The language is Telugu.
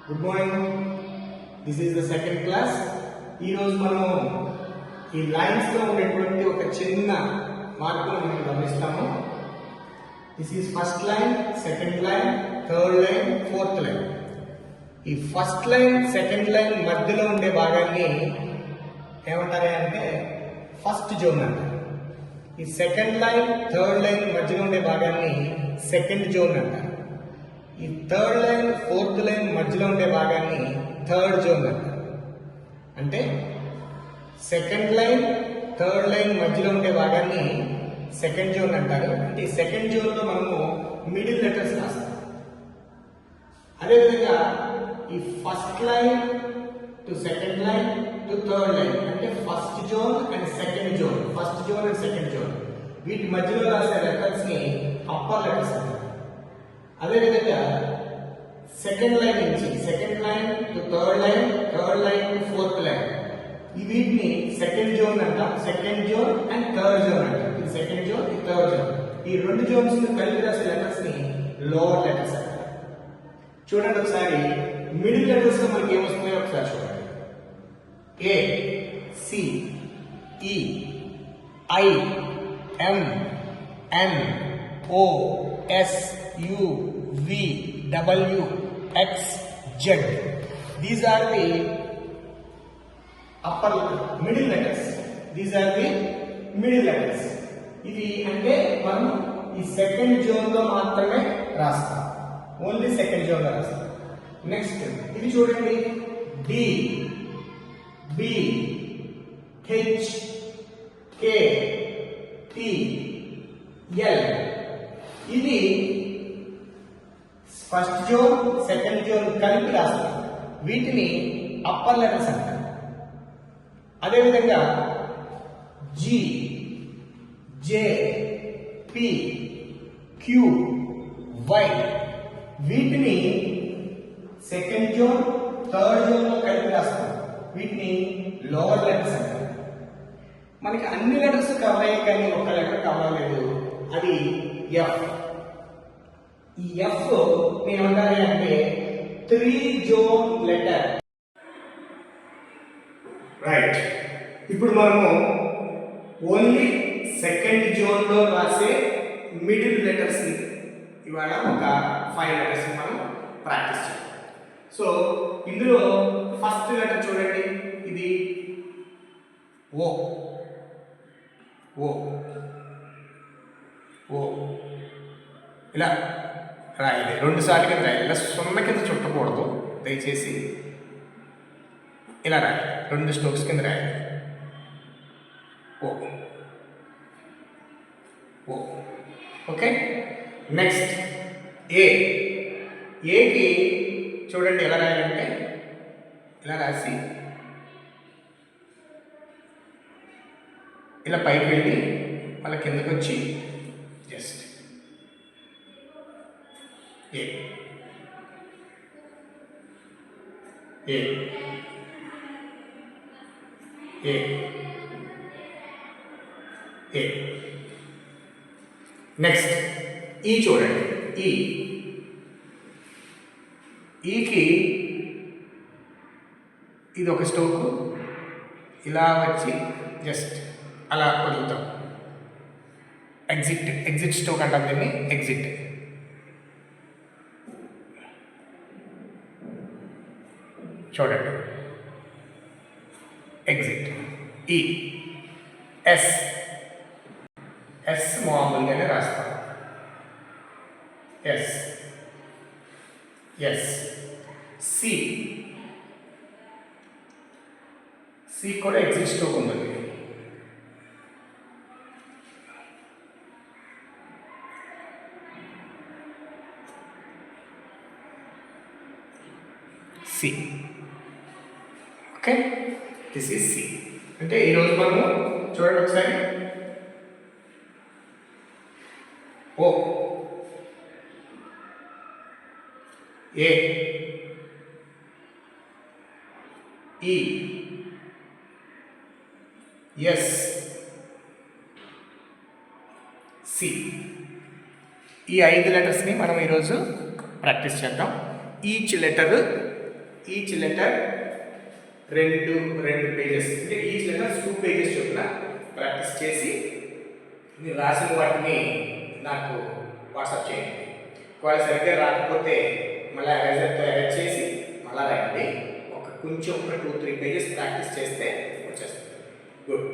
Good morning. This is the second class. ఈరోజు మనం ఈ లైన్స్ లో ఉండేటువంటి ఒక చిన్న మార్పును మనం గమనిస్తాము. This is first line, second line, third line, fourth line. ఈ ఫస్ట్ లైన్, సెకండ్ లైన్ మధ్యలో ఉండే భాగాన్ని ఏమంటారు అంటే ఫస్ట్ జోన్ అంటారు. ఈ సెకండ్ లైన్, థర్డ్ లైన్ మధ్యలో ఉండే భాగాన్ని సెకండ్ జోన్ అంటారు. ఈ థర్డ్ లైన్, ఫోర్త్ లైన్ మధ్యలో ఉండే భాగాన్ని థర్డ్ జోన్ అంటారు. అంటే సెకండ్ లైన్, థర్డ్ లైన్ మధ్యలో ఉండే భాగాన్ని సెకండ్ జోన్ అంటారు. అంటే ఈ సెకండ్ జోన్ లో మనము మిడిల్ లెటర్స్ రాస్తాం. అదేవిధంగా ఈ first line to second line to third line అంటే first zone and second zone, first zone and second zone, వీటి మధ్యలో రాసే లెటర్స్ ని అప్పర్ లెటర్స్ అంటారు. అదేవిధంగా సెకండ్ లైన్ నుంచి second line to third line, third line to fourth line, వీటిని సెకండ్ జోన్ అంటాం. Second zone and third zone అంటాం. ఈ సెకండ్ జోన్, ఈ థర్డ్ జోన్, ఈ రెండు జోన్స్ కలిపి రాసే లెటర్స్ ని లోవర్ లెటర్స్ అంటారు. చూడండి ఒకసారి మిడిల్ లెటర్స్ లో మనకి ఏమొస్తున్నాయో ఒకసారి చూడండి. A, C, E, I, M, N, O, S, U, V, W, X, Z. These are the upper middle letters. These are the middle letters. ఇది అంటే మనం ఈ సెకండ్ జోన్ లో మాత్రమే రాస్తాం. ఓన్లీ సెకండ్ జోన్ లో రాస్తాం. నెక్స్ట్ ఇది చూడండి. D, B, H, K, T, L. ఇది ఫస్ట్ జోన్, సెకండ్ జోన్ కలిపి రాస్తాం. వీటిని అప్పర్ లెటర్స్ అంటారు. అదేవిధంగా G, J, P, Q, Y, వీటిని సెకండ్ జోన్, థర్డ్ జోన్ లో కలిపి రాస్తాం. వీటిని లోవర్ లెటర్స్ అంటారు. మనకి అన్ని లెటర్స్ కవర్ అయ్యాయి కానీ ఒక లెటర్ కవర్ అవ్వలేదు. అది ఎఫ్. ఈ ఎఫ్ ఏమంటారు అంటే 3 జోన్ లెటర్. రైట్. ఇప్పుడు మనము ఓన్లీ సెకండ్ జోన్ లో రాసే మిడిల్ లెటర్స్ ని ఇవాళ ఒక 5 లెటర్స్ మనం ప్రాక్టీస్ చేద్దాం. సో ఇందులో ఫస్ట్ లెటర్ చూడండి. ఇది ఓ. ఓ ఓ ఇలా రాయాలి. 2 సార్లు కింద రాయాలి. ఇలా సున్న కింద చుట్టకూడదు దయచేసి. ఇలా రాయాలి. 2 స్ట్రోక్స్ కింద రాయాలి. ఓ ఓ. ఓకే. నెక్స్ట్ ఏ. ఏకి చూడండి ఎలా రాయాలంటే ఇలా రాసి ఇలా పైకి వెళ్ళి మళ్ళీ కిందకి వచ్చి just a A A A. Next ఈ చూడండి. ఈ. ఈకి ఇది ఒక స్ట్రోక్ ఇలా వచ్చి జస్ట్ అలా వదులుతాం. ఎగ్జిట్. ఎగ్జిట్ స్ట్రోక్ అంటాం దీన్ని. ఎగ్జిట్. చూడండి. ఎగ్జిట్. ఈ. ఎస్. ఎస్ మామూలుగానే రాస్తాం. ఎస్. ఎస్. సి. సి కూడా ఎగ్జిట్ స్ట్రోక్ ఉంటుంది. C. Okay. This is C. అంటే ఈరోజు మనము చూడండి ఒకసారి. ఓ, ఏ, ఈ, ఎస్, సి. ఈ 5 లెటర్స్ని మనం ఈరోజు ప్రాక్టీస్ చేద్దాం. ఈచ్ లెటర్ రెండు పేజెస్, అంటే ఈచ్ లెటర్ 2 పేజెస్ చొప్పున ప్రాక్టీస్ చేసి మీరు రాసిన వాటిని నాకు వాట్సాప్ చేయండి. ఒకవేళ సరిగ్గా రాకపోతే మళ్ళీ ఎరేజర్తో ఎరేజ్ చేసి మళ్ళీ రాయండి. కొంచెం 2-3 పేజెస్ ప్రాక్టీస్ చేస్తే వచ్చేస్తుంది. గుడ్.